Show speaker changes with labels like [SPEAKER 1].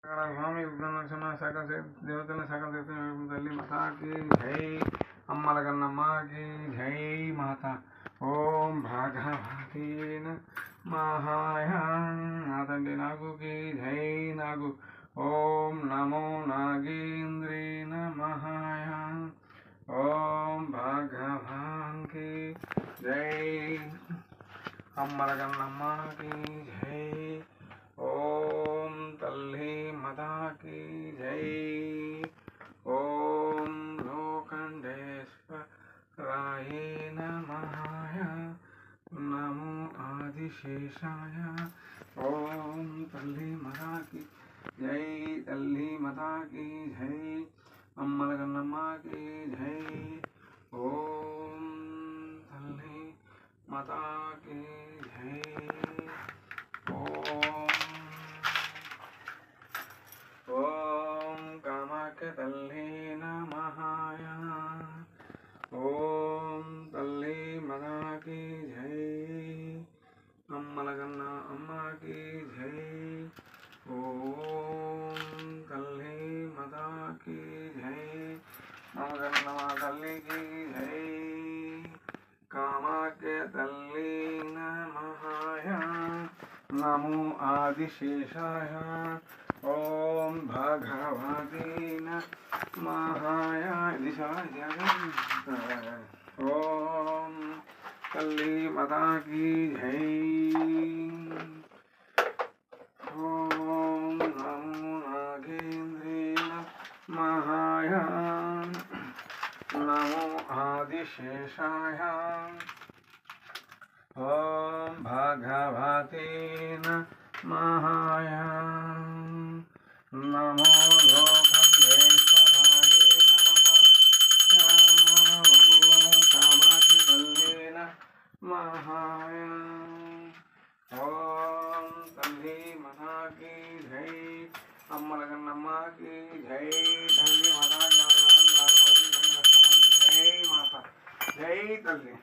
[SPEAKER 1] స్వామి విఘ్నరక్షణ సకల దేవతల సకల దేవతల తల్లి మాతాకి జై అమ్మల కన్నమ్మకి జై మాత ఓం భాగవతీన మహాయాన్ నా తండ్రి నాగుకి జై నాగు ఓం నమో నాగేంద్రీ నమహాయాన్ ఓం భగవాన్కి జై అమ్మల కన్నమ్మకి జై ఓం తల్లి మదాకి జై ఓం లోకండేశ్వరాయ నమః నమో ఆదిశేషాయ ఓం తల్లి మదాకి జై తల్లి మదాకి జై అమ్మల కన్నమ్మకి జై ఓం తల్లి మదాకి జై ఓం కామాఖ్య తల్లి నమహాయ ఓం తల్లి మదాకి జై అమ్మల కన్న అమ్మకి జై ఓం తల్లి మదాకి జై అమ్మగన్న తల్లికి జై కామాఖ్య తల్లి నమహాయ నమో ఆదిశేషాయ ఓం భగవతే నమః ఓం తల్లి మదాకి జై ఓం నమో నాగేంద్రీ నమః నమో ఆదిశేషాయ ఓం భగవతే నమః నమో లోకండేశ్వరాయ నమః ఓం కామాఖ్య తల్లి నమః ఓం తల్లి మదాకి జై అమ్మల కన్నమ్మకి జై తల్లి మదాకి జై మాత జై తల్లి.